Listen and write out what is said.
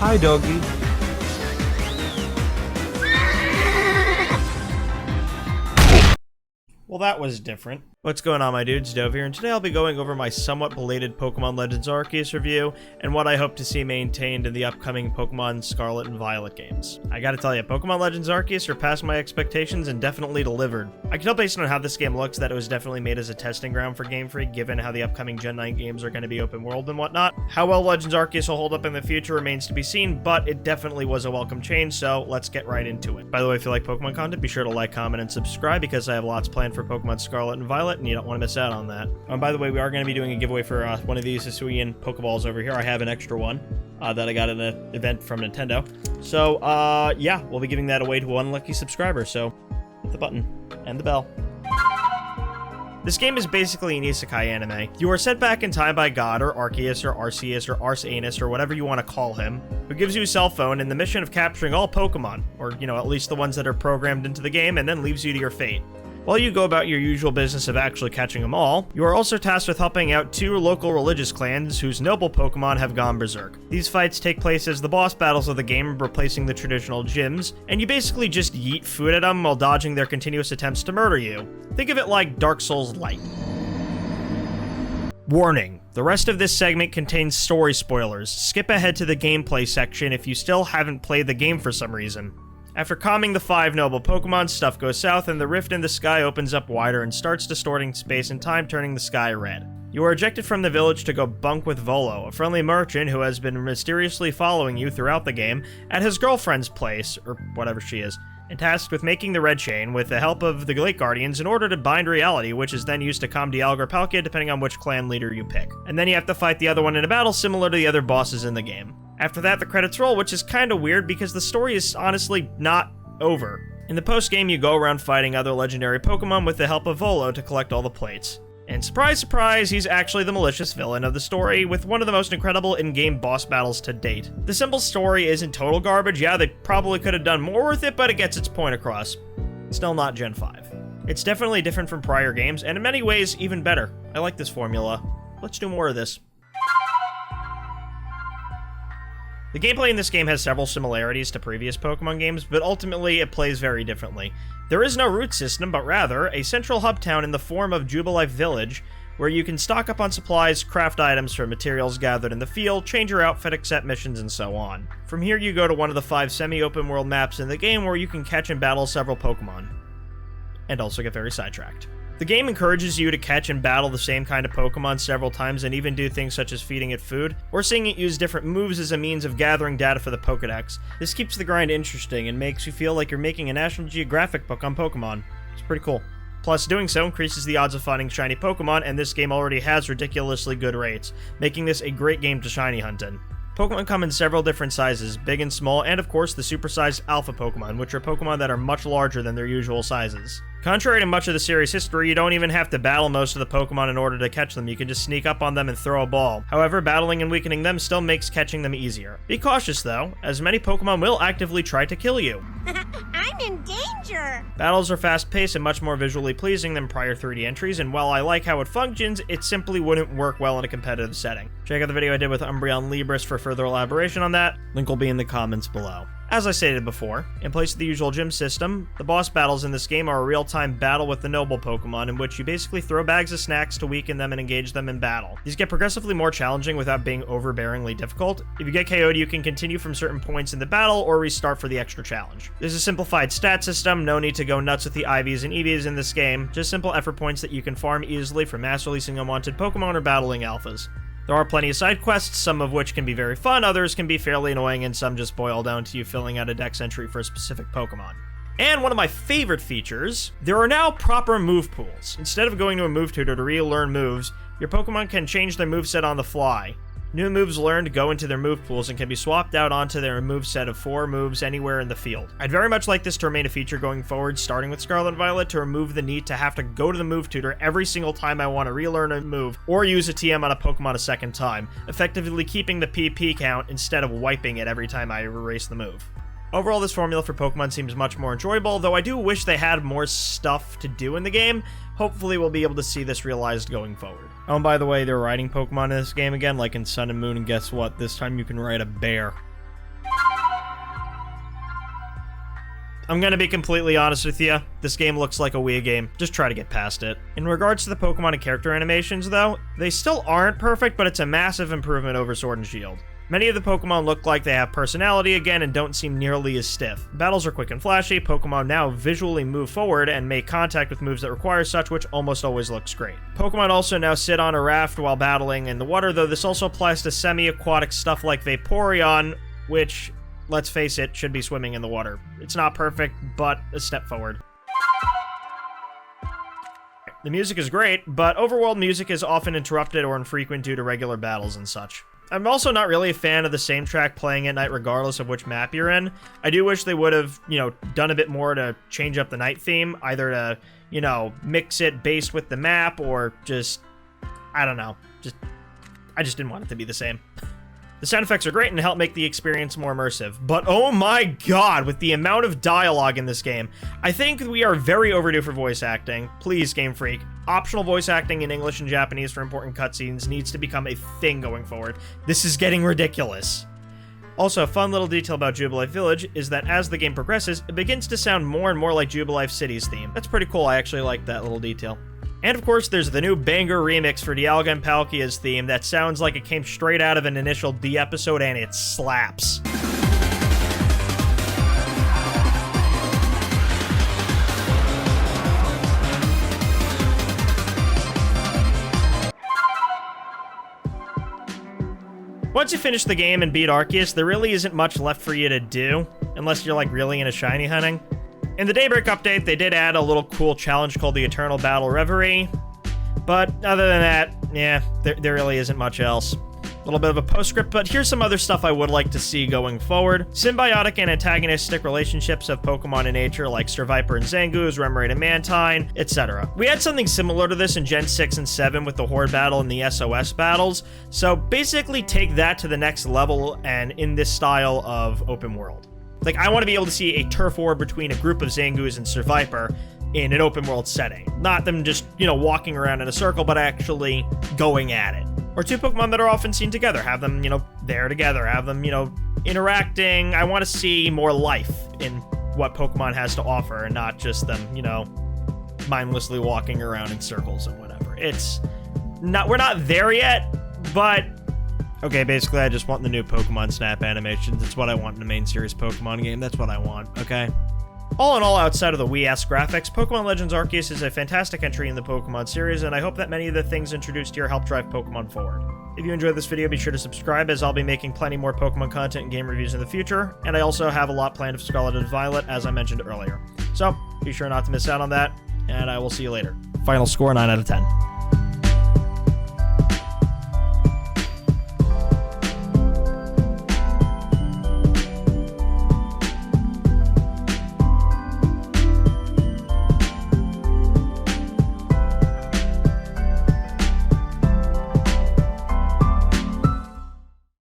Hi, doggy. Well, that was different. What's going on, my dudes? Dove here, and today I'll be going over my somewhat belated Pokemon Legends Arceus review and what I hope to see maintained in the upcoming Pokemon Scarlet and Violet games. I gotta tell you, Pokemon Legends Arceus surpassed my expectations and definitely delivered. I can tell based on how this game looks that it was definitely made as a testing ground for Game Freak, given how the upcoming Gen 9 games are going to be open world and whatnot. How well Legends Arceus will hold up in the future remains to be seen, but it definitely was a welcome change, so let's get right into it. By the way, if you like Pokemon content, be sure to like, comment, and subscribe because I have lots planned for Pokemon Scarlet and Violet, and you don't want to miss out on that. By the way, we are going to be doing a giveaway for one of these Hisuian Pokeballs over here. I have an extra one that I got in an event from Nintendo. So, yeah, we'll be giving that away to one lucky subscriber, so hit the button and the bell. This game is basically an isekai anime. You are sent back in time by God, or Arceus, or Arceus, or Arceanus, or whatever you want to call him, who gives you a cell phone and the mission of capturing all Pokemon, or, you know, at least the ones that are programmed into the game, and then leaves you to your fate. While you go about your usual business of actually catching them all, you are also tasked with helping out two local religious clans whose noble Pokemon have gone berserk. These fights take place as the boss battles of the game, replacing the traditional gyms, and you basically just yeet food at them while dodging their continuous attempts to murder you. Think of it like Dark Souls Light. Warning: the rest of this segment contains story spoilers. Skip ahead to the gameplay section if you still haven't played the game for some reason. After calming the 5 noble Pokemon, stuff goes south and the rift in the sky opens up wider and starts distorting space and time, turning the sky red. You are ejected from the village to go bunk with Volo, a friendly merchant who has been mysteriously following you throughout the game, at his girlfriend's place, or whatever she is, and tasked with making the red chain with the help of the Lake Guardians in order to bind reality, which is then used to calm Dialga or Palkia depending on which clan leader you pick. And then you have to fight the other one in a battle similar to the other bosses in the game. After that, the credits roll, which is kinda weird because the story is honestly not over. In the post-game, you go around fighting other legendary Pokemon with the help of Volo to collect all the plates. And surprise, surprise, he's actually the malicious villain of the story, with one of the most incredible in-game boss battles to date. The simple story isn't total garbage. Yeah, they probably could have done more with it, but it gets its point across. Still not Gen 5. It's definitely different from prior games, and in many ways, even better. I like this formula. Let's do more of this. The gameplay in this game has several similarities to previous Pokemon games, but ultimately it plays very differently. There is no route system, but rather a central hub town in the form of Jubilife Village, where you can stock up on supplies, craft items from materials gathered in the field, change your outfit, accept missions, and so on. From here you go to one of the 5 semi-open world maps in the game where you can catch and battle several Pokemon, and also get very sidetracked. The game encourages you to catch and battle the same kind of Pokemon several times and even do things such as feeding it food, or seeing it use different moves as a means of gathering data for the Pokedex. This keeps the grind interesting and makes you feel like you're making a National Geographic book on Pokemon. It's pretty cool. Plus, doing so increases the odds of finding shiny Pokemon, and this game already has ridiculously good rates, making this a great game to shiny hunt in. Pokemon come in several different sizes, big and small, and of course the supersized Alpha Pokemon, which are Pokemon that are much larger than their usual sizes. Contrary to much of the series' history, you don't even have to battle most of the Pokemon in order to catch them. You can just sneak up on them and throw a ball. However, battling and weakening them still makes catching them easier. Be cautious though, as many Pokemon will actively try to kill you. I'm in danger! Battles are fast-paced and much more visually pleasing than prior 3D entries, and while I like how it functions, it simply wouldn't work well in a competitive setting. Check out the video I did with Umbreon Libris for further elaboration on that. Link will be in the comments below. As I stated before, in place of the usual gym system, the boss battles in this game are a real-time battle with the noble Pokemon in which you basically throw bags of snacks to weaken them and engage them in battle. These get progressively more challenging without being overbearingly difficult. If you get KO'd, you can continue from certain points in the battle or restart for the extra challenge. There's a simplified stat system, no need to go nuts with the IVs and EVs in this game, just simple effort points that you can farm easily for mass releasing unwanted Pokemon or battling alphas. There are plenty of side quests, some of which can be very fun, others can be fairly annoying, and some just boil down to you filling out a dex entry for a specific Pokemon. And one of my favorite features, there are now proper move pools. Instead of going to a move tutor to relearn moves, your Pokemon can change their moveset on the fly. New moves learned go into their move pools and can be swapped out onto their moveset of 4 moves anywhere in the field. I'd very much like this to remain a feature going forward, starting with Scarlet and Violet, to remove the need to have to go to the move tutor every single time I want to relearn a move, or use a TM on a Pokemon a second time, effectively keeping the PP count instead of wiping it every time I erase the move. Overall, this formula for Pokemon seems much more enjoyable, though I do wish they had more stuff to do in the game. Hopefully we'll be able to see this realized going forward. Oh, and by the way, they're riding Pokemon in this game again, like in Sun and Moon, and guess what? This time you can ride a bear. I'm gonna be completely honest with you. This game looks like a Wii game. Just try to get past it. In regards to the Pokemon and character animations, though, they still aren't perfect, but it's a massive improvement over Sword and Shield. Many of the Pokemon look like they have personality again and don't seem nearly as stiff. Battles are quick and flashy. Pokemon now visually move forward and make contact with moves that require such, which almost always looks great. Pokemon also now sit on a raft while battling in the water, though this also applies to semi-aquatic stuff like Vaporeon, which, let's face it, should be swimming in the water. It's not perfect, but a step forward. The music is great, but overworld music is often interrupted or infrequent due to regular battles and such. I'm also not really a fan of the same track playing at night regardless of which map you're in. I do wish they would have, done a bit more to change up the night theme, either to, mix it based with the map or just, I don't know, I just didn't want it to be the same. The sound effects are great and help make the experience more immersive, but oh my god, with the amount of dialogue in this game, I think we are very overdue for voice acting. Please, Game Freak. Optional voice acting in English and Japanese for important cutscenes needs to become a thing going forward. This is getting ridiculous. Also, a fun little detail about Jubilife Village is that as the game progresses, it begins to sound more and more like Jubilife City's theme. That's pretty cool, I actually like that little detail. And of course, there's the new banger remix for Dialga and Palkia's theme that sounds like it came straight out of an initial D episode, and it slaps. Once you finish the game and beat Arceus, there really isn't much left for you to do, unless you're like really into shiny hunting. In the Daybreak update, they did add a little cool challenge called the Eternal Battle Reverie, but other than that, yeah, there really isn't much else. A little bit of a postscript, but here's some other stuff I would like to see going forward. Symbiotic and antagonistic relationships of Pokemon in nature like Starviper and Zangoose, Remoraid and Mantine, etc. We had something similar to this in Gen 6 and 7 with the Horde battle and the SOS battles, so basically take that to the next level and in this style of open world. Like, I want to be able to see a turf war between a group of Zangoose and Starviper in an open world setting. Not them just, walking around in a circle, but actually going at it. Or two Pokemon that are often seen together. Have them, there together. Have them, interacting. I want to see more life in what Pokemon has to offer and not just them, mindlessly walking around in circles and whatever. We're not there yet, but okay, basically I just want the new Pokemon Snap animations. It's what I want in a main series Pokemon game. That's what I want, okay? All in all, outside of the Wii-esque graphics, Pokemon Legends Arceus is a fantastic entry in the Pokemon series, and I hope that many of the things introduced here help drive Pokemon forward. If you enjoyed this video, be sure to subscribe, as I'll be making plenty more Pokemon content and game reviews in the future, and I also have a lot planned of Scarlet and Violet, as I mentioned earlier. So, be sure not to miss out on that, and I will see you later. Final score, 9 out of 10.